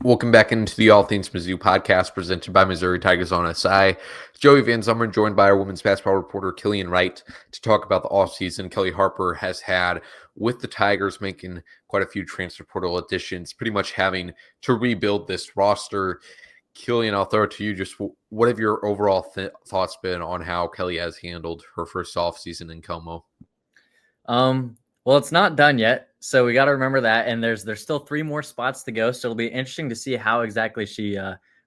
Welcome back into the All Things Mizzou podcast presented by Missouri Tigers on SI. Joey Van Zummeren joined by our women's basketball reporter Killian Wright to talk about the offseason Kellie Harper has had with the Tigers, making quite a few transfer portal additions, pretty much having to rebuild this roster. Killian, I'll throw it to you. Just what have your overall thoughts been on how Kellie has handled her first offseason in Como? Well, it's not done yet, so we got to remember that. And there's still 3 more spots to go, so it'll be interesting to see how exactly she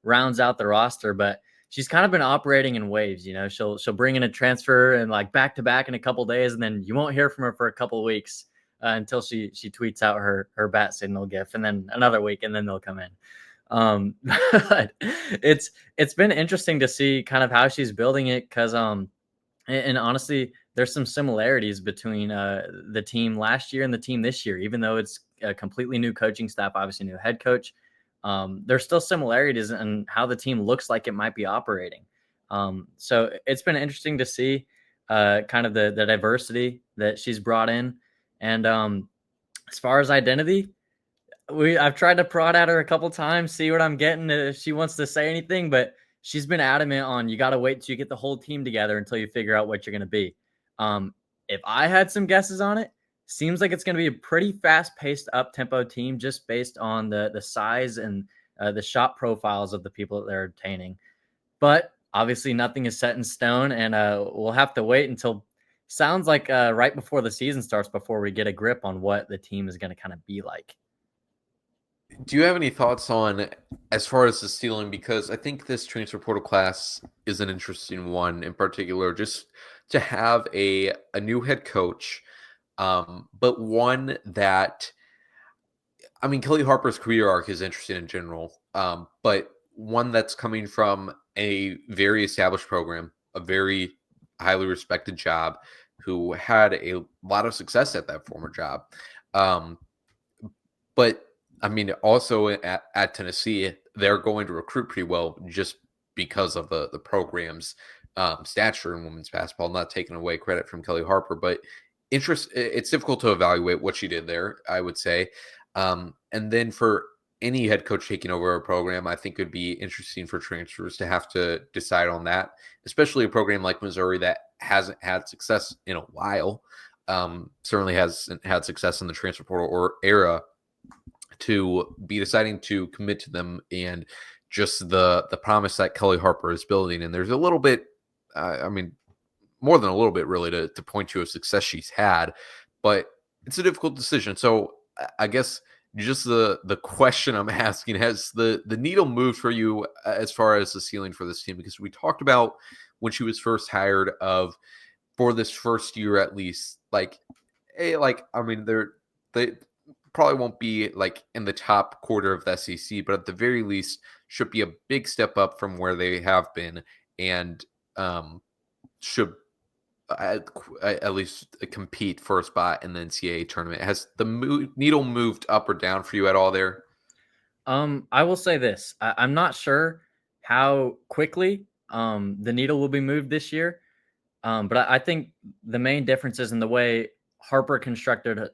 rounds out the roster. But she's kind of been operating in waves. You know, she'll bring in a transfer and like back to back in a couple days, and then you won't hear from her for a couple of weeks until she tweets out her bat signal gif, and then another week, and then they'll come in. But it's been interesting to see kind of how she's building it because and honestly, there's some similarities between the team last year and the team this year, even though it's a completely new coaching staff, obviously new head coach. There's still similarities in how the team looks like it might be operating. So it's been interesting to see kind of the diversity that she's brought in. And as far as identity, I've tried to prod at her a couple times, see what I'm getting, if she wants to say anything, but she's been adamant on you got to wait till you get the whole team together until you figure out what you're going to be. If I had some guesses on it, seems like it's going to be a pretty fast-paced, up-tempo team just based on the size and the shot profiles of the people that they're obtaining. But obviously nothing is set in stone, and we'll have to wait until sounds like right before the season starts before we get a grip on what the team is going to kind of be like. Do you have any thoughts on as far as the ceiling? Because I think this transfer portal class is an interesting one in particular, just to have a new head coach, but one that, I mean, Kellie Harper's career arc is interesting in general, but one that's coming from a very established program, a very highly respected job, who had a lot of success at that former job. But I mean, also at Tennessee, they're going to recruit pretty well just because of the program's stature in women's basketball. Not taking away credit from Kellie Harper, but it's difficult to evaluate what she did there, I would say. And then for any head coach taking over a program, I think it would be interesting for transfers to have to decide on that, especially a program like Missouri that hasn't had success in a while. Certainly hasn't had success in the transfer portal or era, to be deciding to commit to them, and just the promise that Kellie Harper is building. And there's a little bit, I mean, more than a little bit really to point to a success she's had, but it's a difficult decision. So I guess just the question I'm asking, has the needle moved for you as far as the ceiling for this team? Because we talked about when she was first hired for this first year, at least, like, hey, like, I mean, they probably won't be like in the top quarter of the SEC, but at the very least should be a big step up from where they have been, and should at least compete for a spot in the NCAA tournament. Has the needle moved up or down for you at all there? I will say this. I'm not sure how quickly the needle will be moved this year, but I think the main difference is in the way Harper constructed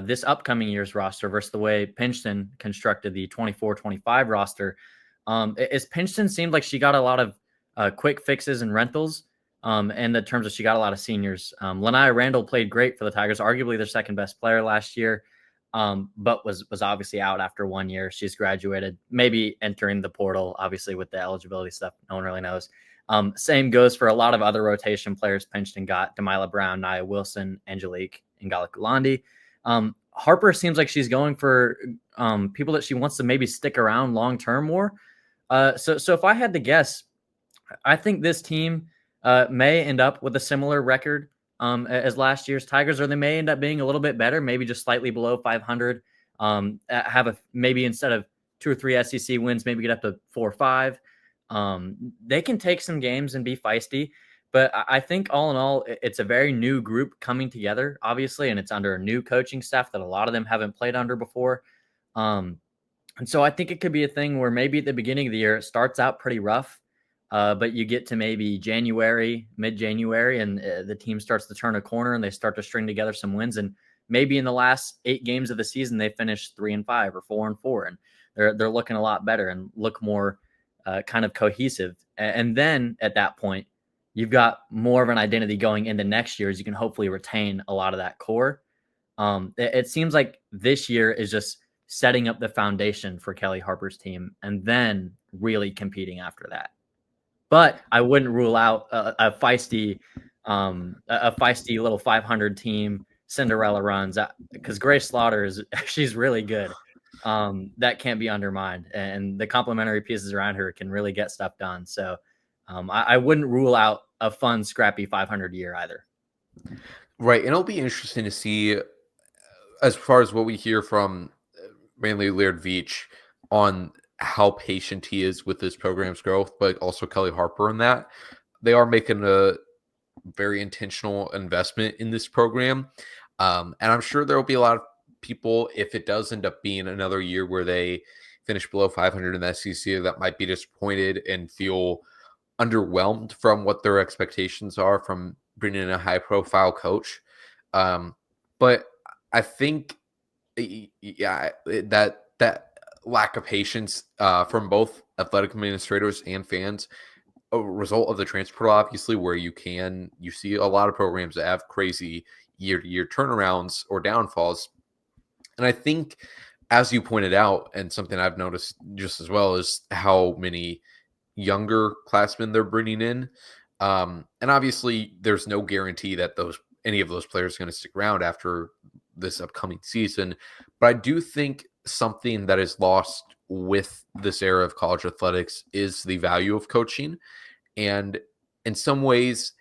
this upcoming year's roster versus the way Pinchton constructed the 24-25 roster. Is Pinchton seemed like she got a lot of quick fixes and rentals, in the terms of she got a lot of seniors. Lanai Randall played great for the Tigers, arguably their second best player last year, but was obviously out after 1 year. She's graduated, maybe entering the portal, obviously with the eligibility stuff. No one really knows. Same goes for a lot of other rotation players Pinchton got: Demila Brown, Nia Wilson, Angelique, and Galakulandi. Harper seems like she's going for people that she wants to maybe stick around long-term more. So if I had to guess, I think this team may end up with a similar record as last year's Tigers, or they may end up being a little bit better, maybe just slightly below 500. Have maybe instead of 2 or 3 SEC wins, maybe get up to 4 or 5. They can take some games and be feisty, but I think all in all, it's a very new group coming together, obviously, and it's under a new coaching staff that a lot of them haven't played under before. And so I think it could be a thing where maybe at the beginning of the year, it starts out pretty rough, but you get to maybe January, mid-January, and the team starts to turn a corner and they start to string together some wins. And maybe in the last 8 games of the season, they finish 3-5 or 4-4. And they're looking a lot better and look more kind of cohesive. And then at that point, you've got more of an identity going into next year as you can hopefully retain a lot of that core. It seems like this year is just setting up the foundation for Kellie Harper's team and then really competing after that. But I wouldn't rule out a feisty little 500 team Cinderella runs because Grace Slaughter she's really good. That can't be undermined, and the complementary pieces around her can really get stuff done. So I wouldn't rule out a fun, scrappy 500 year either. Right, and it'll be interesting to see as far as what we hear from mainly Laird Veach on how patient he is with this program's growth, but also Kellie Harper in that. They are making a very intentional investment in this program. And I'm sure there will be a lot of people, if it does end up being another year where they finish below 500 in the SEC, that might be disappointed and feel underwhelmed from what their expectations are from bringing in a high profile coach. But I think, yeah, that lack of patience from both athletic administrators and fans, a result of the transfer portal, obviously, where you see a lot of programs that have crazy year-to-year turnarounds or downfalls. And I think, as you pointed out, and something I've noticed just as well, is how many younger classmen they're bringing in. And obviously, there's no guarantee that any of those players are going to stick around after this upcoming season. But I do think something that is lost with this era of college athletics is the value of coaching. And in some ways,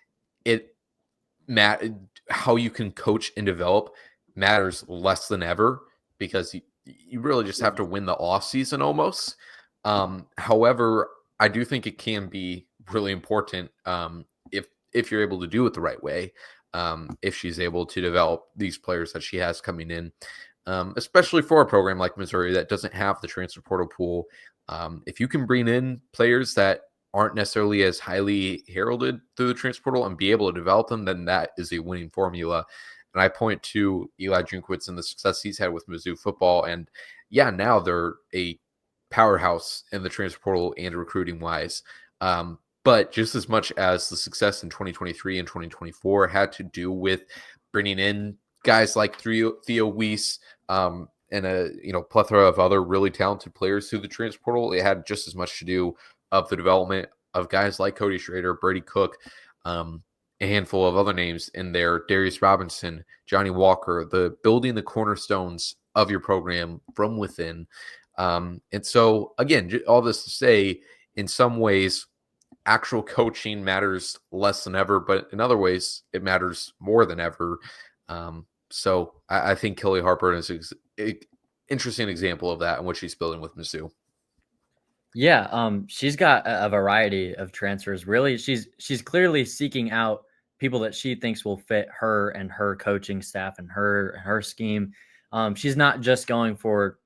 how you can coach and develop matters less than ever because you really just have to win the offseason almost. However, I do think it can be really important if you're able to do it the right way. If she's able to develop these players that she has coming in, especially for a program like Missouri that doesn't have the transfer portal pool. If you can bring in players that aren't necessarily as highly heralded through the transfer portal and be able to develop them, then that is a winning formula. And I point to Eli Drinkwitz and the success he's had with Mizzou football. And yeah, now they're a powerhouse in the transfer portal and recruiting wise. But just as much as the success in 2023 and 2024 had to do with bringing in guys like Theo Weiss and a plethora of other really talented players through the transfer portal, it had just as much to do of the development of guys like Cody Schrader, Brady Cook, a handful of other names in there, Darius Robinson, Johnny Walker, the building the cornerstones of your program from within. And so, again, all this to say, in some ways, actual coaching matters less than ever, but in other ways, it matters more than ever. So I think Kellie Harper is an interesting example of that and what she's building with Mizzou. Yeah, she's got a variety of transfers. Really, she's clearly seeking out people that she thinks will fit her and her coaching staff and her scheme. She's not just going for,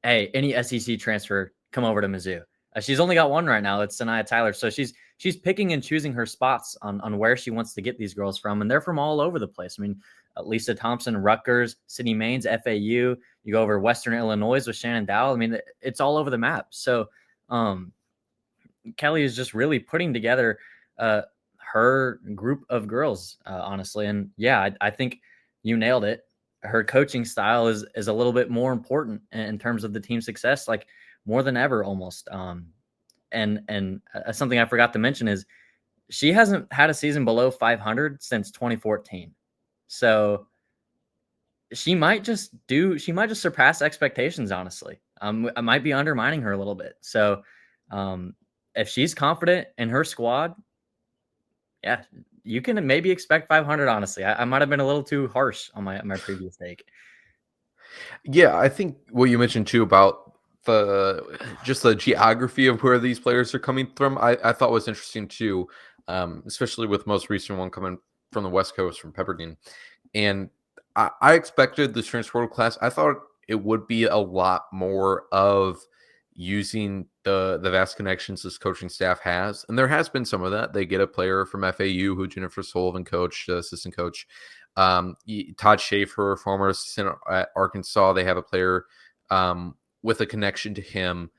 hey, any SEC transfer, come over to Mizzou. She's only got one right now. It's Sanaya Tyler. So she's picking and choosing her spots on where she wants to get these girls from, and they're from all over the place. I mean, Lisa Thompson, Rutgers, Sydney Maines, FAU. You go over Western Illinois with Shannon Dowell. I mean, it's all over the map. So Kellie is just really putting together her group of girls, honestly. And yeah, I think you nailed it. Her coaching style is a little bit more important in terms of the team success, like more than ever almost. And something I forgot to mention is she hasn't had a season below 500 since 2014. So she might just surpass expectations, honestly. I might be undermining her a little bit. So if she's confident in her squad, yeah, you can maybe expect 500, honestly. I might have been a little too harsh on my previous take. Yeah, I think what you mentioned too about the geography of where these players are coming from, I thought was interesting too, especially with the most recent one coming from the West Coast from Pepperdine. And I expected this transfer portal class. I thought it would be a lot more of using the vast connections this coaching staff has. And there has been some of that. They get a player from FAU who Jennifer Sullivan coached, the assistant coach. Todd Schaefer, former assistant at Arkansas. They have a player with a connection to him.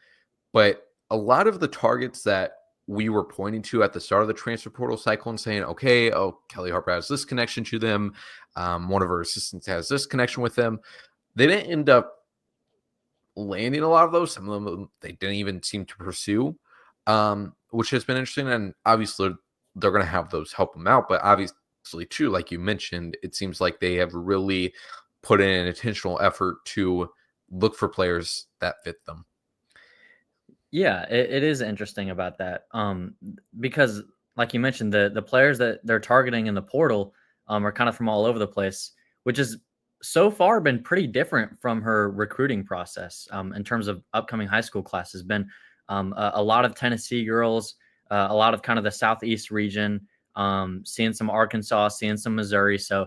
But a lot of the targets that we were pointing to at the start of the transfer portal cycle and saying, okay, oh, Kellie Harper has this connection to them. One of her assistants has this connection with them. They didn't end up landing a lot of those. Some of them they didn't even seem to pursue, which has been interesting. And obviously, they're going to have those help them out. But obviously, too, like you mentioned, it seems like they have really put in an intentional effort to look for players that fit them. Yeah, it is interesting about that. Because like you mentioned, the players that they're targeting in the portal are kind of from all over the place, which has so far been pretty different from her recruiting process in terms of upcoming high school classes. Been a lot of Tennessee girls, a lot of kind of the Southeast region, seeing some Arkansas, seeing some Missouri. So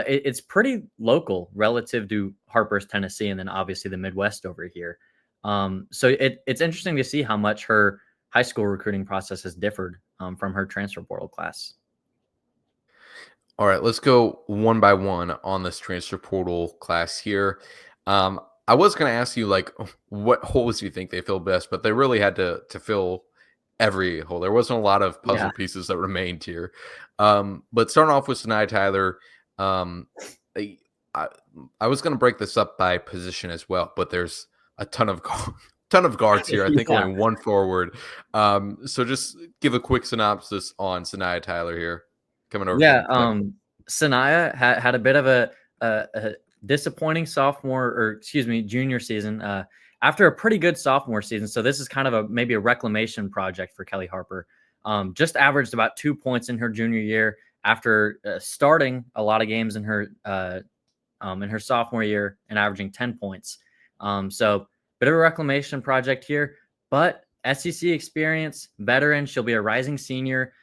it's pretty local relative to Harper's Tennessee, and then obviously the Midwest over here. So it's interesting to see how much her high school recruiting process has differed from her transfer portal class. All right, let's go one by one on this transfer portal class here. I was going to ask you like what holes do you think they fill best, but they really had to fill every hole. There wasn't a lot of Yeah. puzzle pieces that remained here. But starting off with Sanaya Tyler, um, I, I I was going to break this up by position as well, but there's a ton of guards here. I think Yeah. only one forward. So just give a quick synopsis on Sanaya Tyler here, coming over Yeah. from Clemson. Sanaya had a bit of a disappointing sophomore, or excuse me, junior season after a pretty good sophomore season. So this is kind of maybe a reclamation project for Kellie Harper. Just averaged about 2 points in her junior year after starting a lot of games in her sophomore year and averaging 10 points. So bit of a reclamation project here, but SEC experience, veteran. She'll be a rising senior.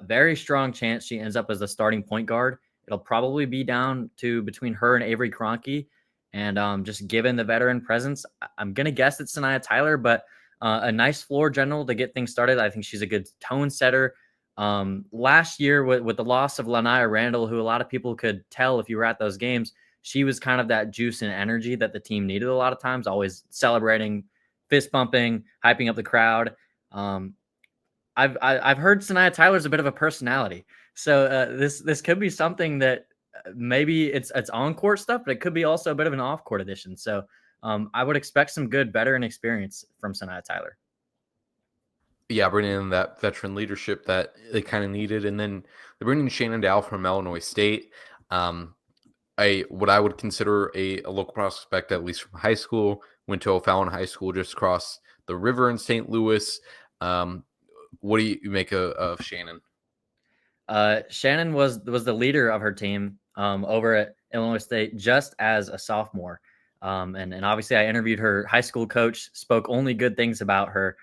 Very strong chance she ends up as the starting point guard. It'll probably be down to between her and Avery Kroenke. And just given the veteran presence, I'm going to guess it's Sanaya Tyler, but a nice floor general to get things started. I think she's a good tone setter. Last year with the loss of Lanaya Randall, who a lot of people could tell if you were at those games, she was kind of that juice and energy that the team needed a lot of times, always celebrating, fist pumping, hyping up the crowd. I've heard Sanaya Tyler's a bit of a personality, so this could be something that maybe it's on court stuff, but it could be also a bit of an off court addition. So I would expect some good veteran experience from Sanaya Tyler. Yeah, bringing in that veteran leadership that they kind of needed, and then they're bringing Shannon Dow from Illinois State. Um, what I would consider a local prospect, at least from high school. Went to O'Fallon High School just across the river in St. Louis. What do you make of Shannon? Shannon was the leader of her team over at Illinois State just as a sophomore. And obviously I interviewed her high school coach, spoke only good things about her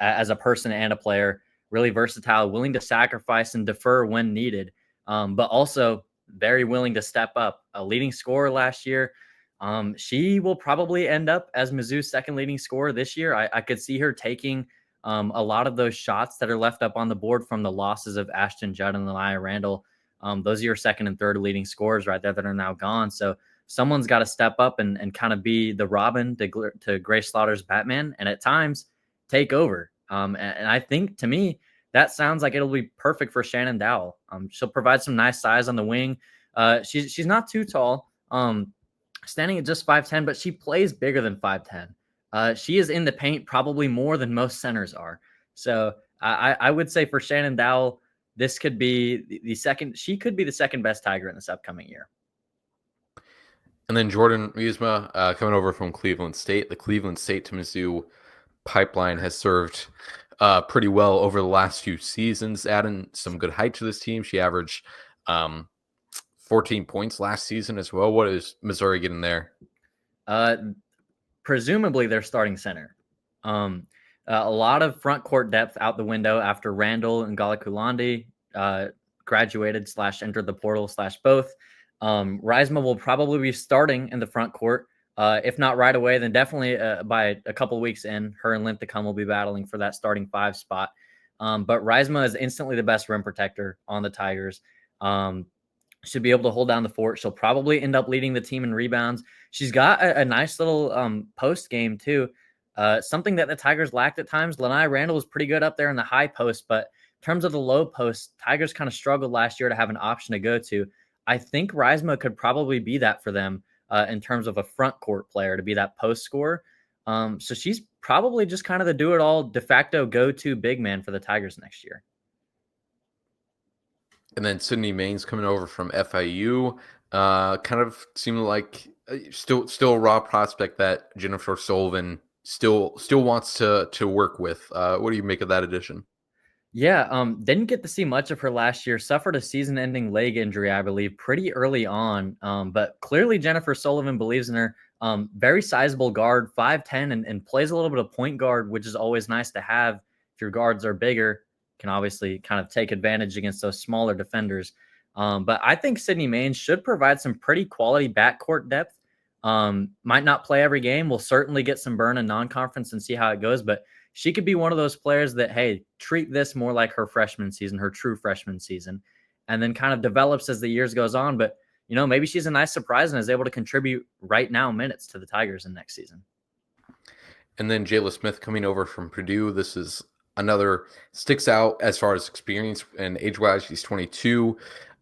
as a person and a player, really versatile, willing to sacrifice and defer when needed, but also very willing to step up. A leading scorer last year. She will probably end up as Mizzou's second leading scorer this year. I could see her taking a lot of those shots that are left up on the board from the losses of Ashton Judd and Lanaya Randall. Those are your second and third leading scorers right there that are now gone. So someone's got to step up and kind of be the Robin to Grace Slaughter's Batman, and at times take over. And I think, to me, that sounds like it'll be perfect for Shannon Dowell. She'll provide some nice size on the wing. She's not too tall, standing at just 5'10", but she plays bigger than 5'10". She is in the paint probably more than most centers are. So I would say for Shannon Dowell, this could be the second. She could be the second best Tiger in this upcoming year. And then Jordan Riesma coming over from Cleveland State. The Cleveland State to Mizzou pipeline has served pretty well over the last few seasons, adding some good height to this team. She averaged 14 points last season as well. What is Missouri getting there? Presumably their starting center. A lot of front court depth out the window after Randall and Galakulandi graduated / entered the portal / both. Reisma will probably be starting in the front court. If not right away, then definitely by a couple weeks in. Her and Linthicum will be battling for that starting 5 spot. But Reisma is instantly the best rim protector on the Tigers. should be able to hold down the fort. She'll probably end up leading the team in rebounds. She's got a nice little post game too. Something that the Tigers lacked at times. Lanai Randall was pretty good up there in the high post, but in terms of the low post, Tigers kind of struggled last year to have an option to go to. I think Reisma could probably be that for them in terms of a front court player to be that post scorer. So she's probably just kind of the do-it-all de facto go-to big man for the Tigers next year. And then Sydney Main's coming over from FIU. Kind of seemed like still a raw prospect that Jennifer Sullivan still wants to work with. What do you make of that addition? Yeah, didn't get to see much of her last year. Suffered a season-ending leg injury, I believe, pretty early on. But clearly Jennifer Sullivan believes in her. Very sizable guard, 5'10", and plays a little bit of point guard, which is always nice to have. If your guards are bigger, can obviously kind of take advantage against those smaller defenders. But I think Sydney Maines should provide some pretty quality backcourt depth. Might not play every game. We'll certainly get some burn in non-conference and see how it goes, but she could be one of those players that, hey, treat this more like her freshman season, her true freshman season, and then kind of develops as the years goes on. But, maybe she's a nice surprise and is able to contribute right now minutes to the Tigers in next season. And then Jayla Smith coming over from Purdue. This is another sticks out as far as experience and age-wise. She's 22,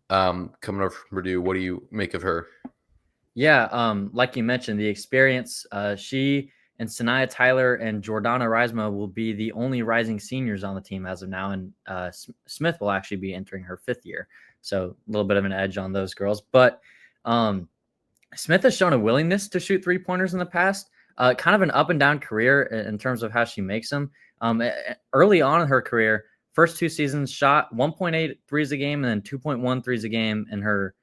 coming over from Purdue. What do you make of her? Yeah, like you mentioned, the experience. She and Sanaya Tyler and Jordana Reisma will be the only rising seniors on the team as of now, and Smith will actually be entering her 5th year. So a little bit of an edge on those girls. But Smith has shown a willingness to shoot three-pointers in the past. Kind of an up and down career in terms of how she makes them. Early on in her career, first 2 seasons shot 1.8 threes a game and then 2.1 threes a game in her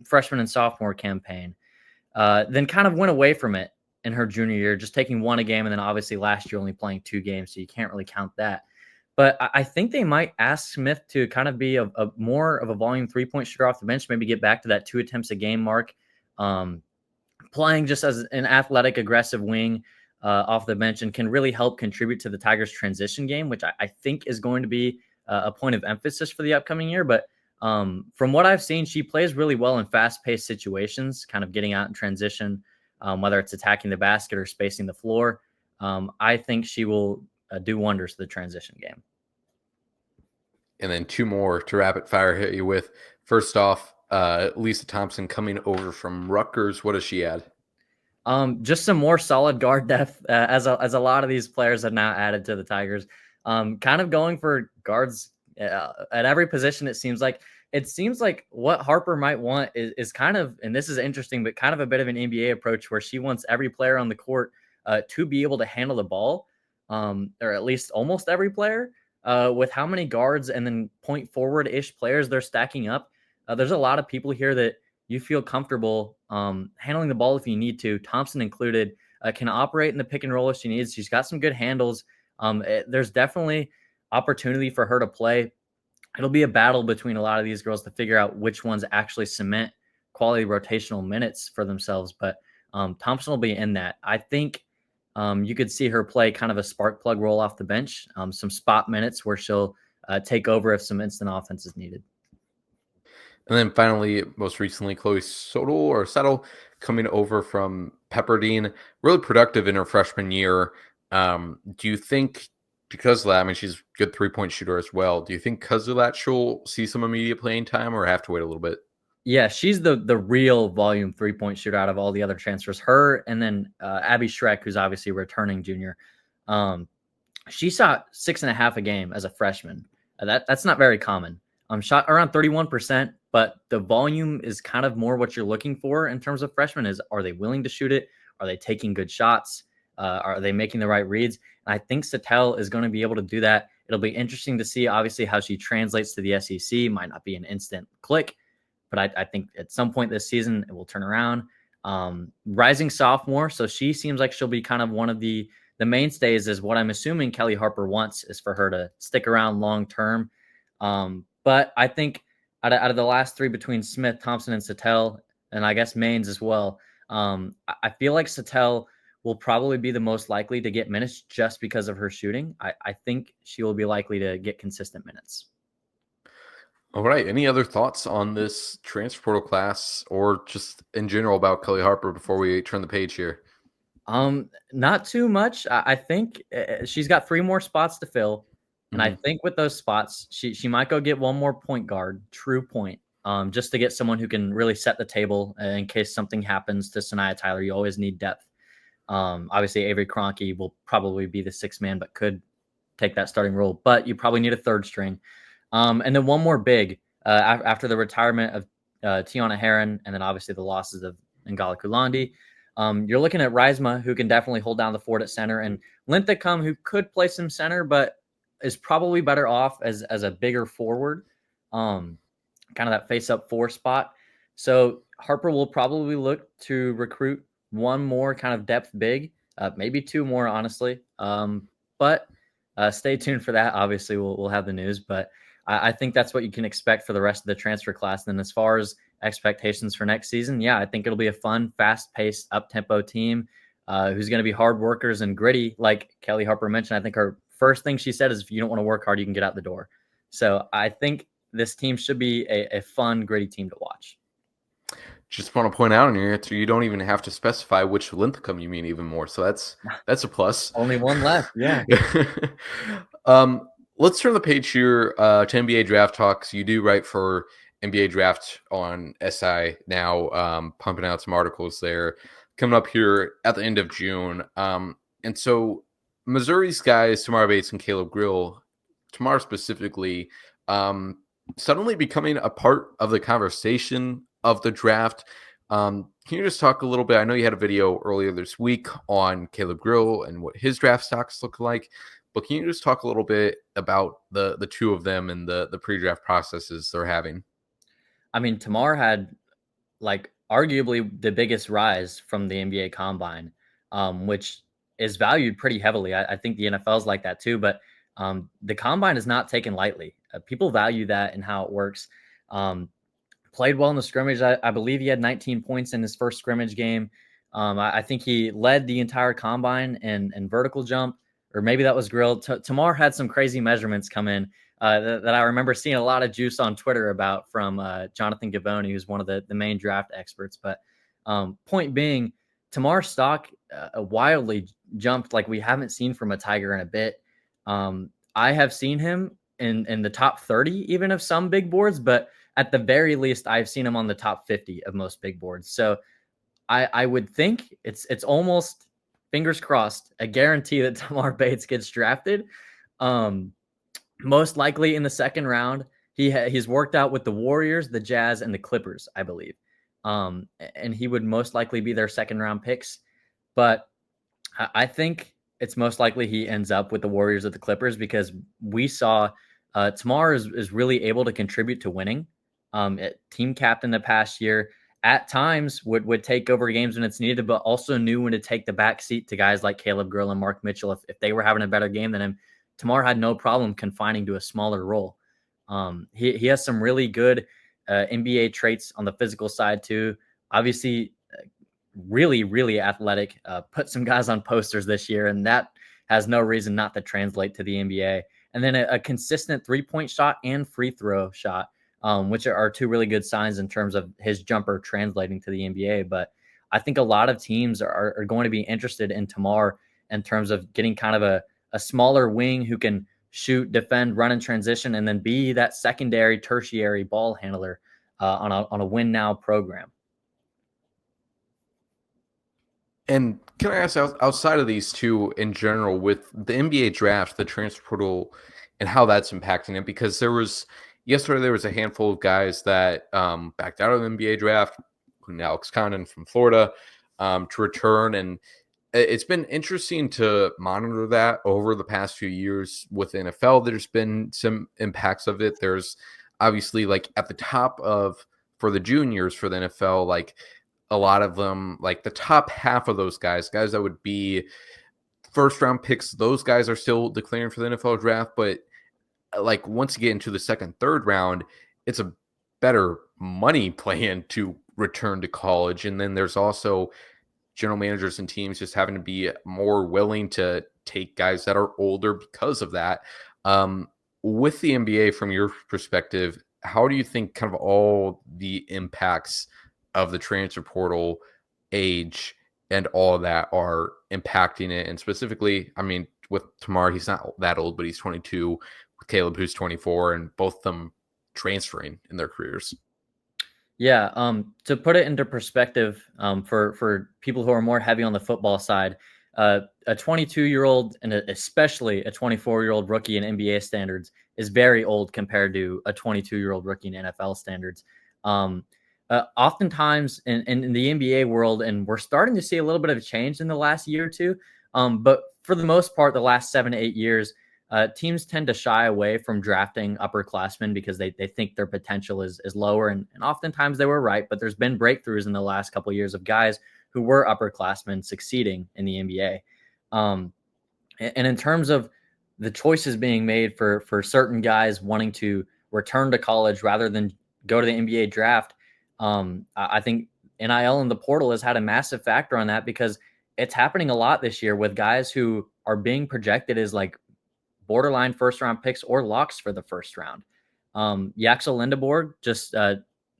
freshman and sophomore campaign. Then kind of went away from it in her junior year, just taking 1 a game. And then obviously last year only playing 2 games. So you can't really count that. But I think they might ask Smith to kind of be a more of a volume 3-point shooter off the bench, maybe get back to that 2 attempts a game mark. Playing just as an athletic, aggressive wing off the bench and can really help contribute to the Tigers' transition game, which I think is going to be a point of emphasis for the upcoming year. But from what I've seen, she plays really well in fast-paced situations, kind of getting out in transition, whether it's attacking the basket or spacing the floor. I think she will do wonders to the transition game. And then 2 more to rapid fire hit you with. First off, Lisa Thompson coming over from Rutgers. What does she add? Just some more solid guard depth, as a lot of these players have now added to the Tigers. Kind of going for guards at every position. It seems like what Harper might want is kind of, and this is interesting, but kind of a bit of an NBA approach where she wants every player on the court to be able to handle the ball, or at least almost every player. With how many guards and then point forward-ish players they're stacking up, there's a lot of people here that you feel comfortable handling the ball if you need to. Thompson included, can operate in the pick and roll if she needs. She's got some good handles. There's definitely opportunity for her to play. It'll be a battle between a lot of these girls to figure out which ones actually cement quality rotational minutes for themselves. But Thompson will be in that. I think you could see her play kind of a spark plug role off the bench, some spot minutes where she'll take over if some instant offense is needed. And then finally, most recently, Chloe Settle coming over from Pepperdine, really productive in her freshman year. Do you think because of that, I mean, she's a good 3-point shooter as well. Do you think because of that she'll see some immediate playing time or have to wait a little bit? Yeah, she's the real volume 3-point shooter out of all the other transfers. Her and then Abby Schreck, who's obviously a returning junior. She shot 6.5 a game as a freshman. That's not very common. Shot around 31%, but the volume is kind of more what you're looking for in terms of freshmen is, are they willing to shoot it? Are they taking good shots? Are they making the right reads? And I think Settle is going to be able to do that. It'll be interesting to see, obviously, how she translates to the SEC. Might not be an instant click, but I think at some point this season it will turn around. Rising sophomore, so she seems like she'll be kind of one of the mainstays, is what I'm assuming Kellie Harper wants, is for her to stick around long term. But I think out of the last 3 between Smith, Thompson, and Settle, and I guess Maines as well, I feel like Settle will probably be the most likely to get minutes just because of her shooting. I think she will be likely to get consistent minutes. All right. Any other thoughts on this transfer portal class or just in general about Kellie Harper before we turn the page here? Not too much. I think she's got 3 more spots to fill, and I Mhm. think with those spots, she might go get one more point guard, true point, just to get someone who can really set the table in case something happens to Sanaya Tyler. You always need depth. Obviously, Avery Kroenke will probably be the sixth man, but could take that starting role. But you probably need a third string, and then one more big after the retirement of Tiana Heron, and then obviously the losses of N'Gala Kulandi. You're looking at Reisma, who can definitely hold down the fort at center, and Linthicum, who could play some center, but is probably better off as a bigger forward, kind of that face-up 4 spot. So Harper will probably look to recruit one more kind of depth big, maybe 2 more, honestly. But stay tuned for that. Obviously, we'll have the news, but I think that's what you can expect for the rest of the transfer class. And then as far as expectations for next season, yeah, I think it'll be a fun, fast-paced, up-tempo team who's going to be hard workers and gritty. Like Kellie Harper mentioned, I think her first thing she said is, if you don't want to work hard, you can get out the door. So I think this team should be a fun, gritty team to watch. Just want to point out in your answer, you don't even have to specify which Linthicum you mean even more. So that's a plus. Only one left. Yeah. Let's turn the page here to NBA draft talks. You do write for NBA draft on SI now, pumping out some articles there coming up here at the end of June. And so Missouri's guys, Tamar Bates and Caleb Grill, Tamar specifically, suddenly becoming a part of the conversation of the draft. Can you just talk a little bit? I know you had a video earlier this week on Caleb Grill and what his draft stocks look like, but can you just talk a little bit about the two of them and the pre-draft processes they're having? I mean, Tamar had like arguably the biggest rise from the NBA Combine, which is valued pretty heavily. I think the NFL's like that too, but the Combine is not taken lightly. People value that and how it works. Played well in the scrimmage. I believe he had 19 points in his first scrimmage game. I think he led the entire Combine in vertical jump, or maybe that was Grill. Tamar had some crazy measurements come in that I remember seeing a lot of juice on Twitter about from Jonathan Gavoni, who's one of the main draft experts. But point being, Tamar's stock wildly jumped like we haven't seen from a Tiger in a bit. I have seen him in the top 30 even of some big boards, but at the very least, I've seen him on the top 50 of most big boards. So I would think it's almost, fingers crossed, a guarantee that Tamar Bates gets drafted. Most likely in the second round. He's worked out with the Warriors, the Jazz, and the Clippers, I believe. And he would most likely be their second round picks. But I think it's most likely he ends up with the Warriors or the Clippers, because we saw Tamar is really able to contribute to winning. Team captain the past year, at times would take over games when it's needed, but also knew when to take the back seat to guys like Caleb Grill and Mark Mitchell if they were having a better game than him. Tamar had no problem confining to a smaller role. He has some really good NBA traits on the physical side too. Obviously, really, really athletic. Put some guys on posters this year, and that has no reason not to translate to the NBA. And then a consistent 3-point shot and free throw shot, which are 2 really good signs in terms of his jumper translating to the NBA. But I think a lot of teams are going to be interested in Tamar in terms of getting kind of a smaller wing who can shoot, defend, run in transition, and then be that secondary, tertiary ball handler on a win now program. And can I ask, outside of these two in general, with the NBA draft, the transfer portal, and how that's impacting it? Because yesterday there was a handful of guys that backed out of the NBA draft, including Alex Condon from Florida, to return. And it's been interesting to monitor that over the past few years with the NFL. There's been some impacts of it. There's obviously, like, at the top of, for the juniors for the NFL, like, a lot of them, like the top half of those guys that would be first round picks, those guys are still declaring for the NFL draft. But like once you get into the second, third round, it's a better money plan to return to college. And then there's also general managers and teams just having to be more willing to take guys that are older because of that. With the NBA, from your perspective, how do you think kind of all the impacts of the transfer portal, age, and all of that are impacting it? And specifically, I mean, with Tamar, he's not that old, but he's 22. With Caleb, who's 24, and both of them transferring in their careers. Yeah, to put it into perspective, for people who are more heavy on the football side, a 22-year-old and especially a 24-year-old rookie in NBA standards is very old compared to a 22-year-old rookie in NFL standards. Um, Oftentimes in the NBA world, and we're starting to see a little bit of a change in the last year or two, but for the most part, the last 7 to 8 years, teams tend to shy away from drafting upperclassmen because they think their potential is lower. And oftentimes they were right, but there's been breakthroughs in the last couple of years of guys who were upperclassmen succeeding in the NBA. And in terms of the choices being made for certain guys wanting to return to college rather than go to the NBA draft, I think NIL and the portal has had a massive factor on that because it's happening a lot this year with guys who are being projected as like borderline first round picks or locks for the first round. Yaxel Lindeborg just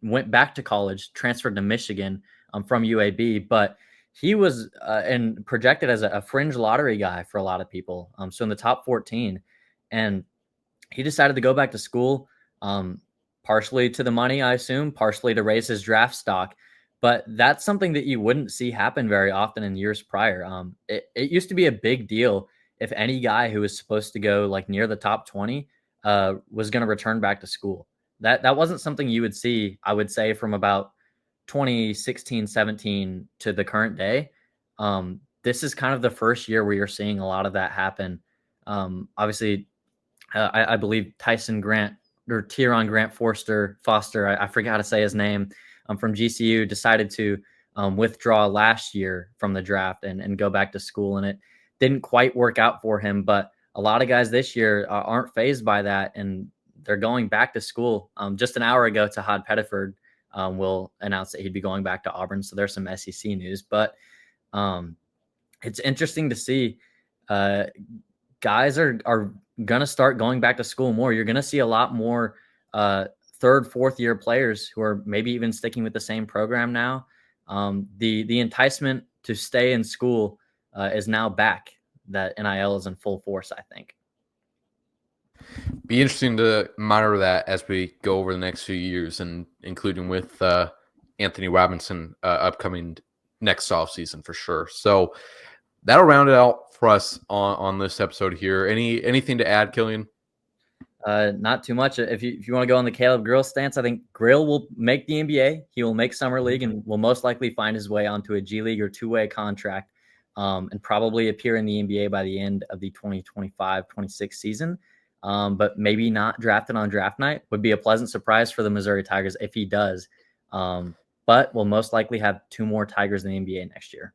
went back to college, transferred to Michigan from UAB, but he was and projected as a fringe lottery guy for a lot of people. So in the top 14, and he decided to go back to school, partially to the money, I assume, partially to raise his draft stock. But that's something that you wouldn't see happen very often in years prior. It used to be a big deal if any guy who was supposed to go like near the top 20 was going to return back to school. That wasn't something you would see, I would say, from about 2016, 17 to the current day. This is kind of the first year where you're seeing a lot of that happen. Obviously, I believe Tyson Grant or Tieron Grant Foster, I forgot how to say his name, from GCU decided to withdraw last year from the draft and go back to school. And it didn't quite work out for him. But a lot of guys this year aren't fazed by that. And they're going back to school. Just an hour ago, Tahad Pettiford will announce that he'd be going back to Auburn. So there's some SEC news. But it's interesting to see guys are going to start going back to school more. You're going to see a lot more third, fourth year players who are maybe even sticking with the same program now. The enticement to stay in school is now back. That NIL is in full force, I think. Be interesting to monitor that as we go over the next few years, and including with Anthony Robinson upcoming next offseason for sure. So that'll round it out for us on this episode here. Anything to add, Killian? Not too much. If you want to go on the Caleb Grill stance, I think Grill will make the NBA. He will make Summer League and will most likely find his way onto a G League or two-way contract and probably appear in the NBA by the end of the 2025-26 season. But maybe not drafted on draft night. Would be a pleasant surprise for the Missouri Tigers if he does. But we'll most likely have 2 more Tigers in the NBA next year.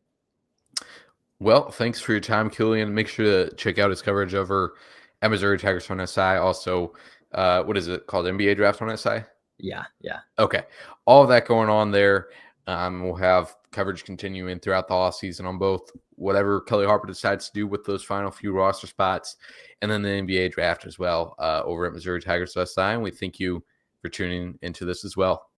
Well, thanks for your time, Killian. Make sure to check out his coverage over at Missouri Tigers on SI. Also, what is it called? NBA Draft on SI? Yeah. Okay. All of that going on there. We'll have coverage continuing throughout the offseason on both whatever Kellie Harper decides to do with those final few roster spots, and then the NBA draft as well over at Missouri Tigers SI. And we thank you for tuning into this as well.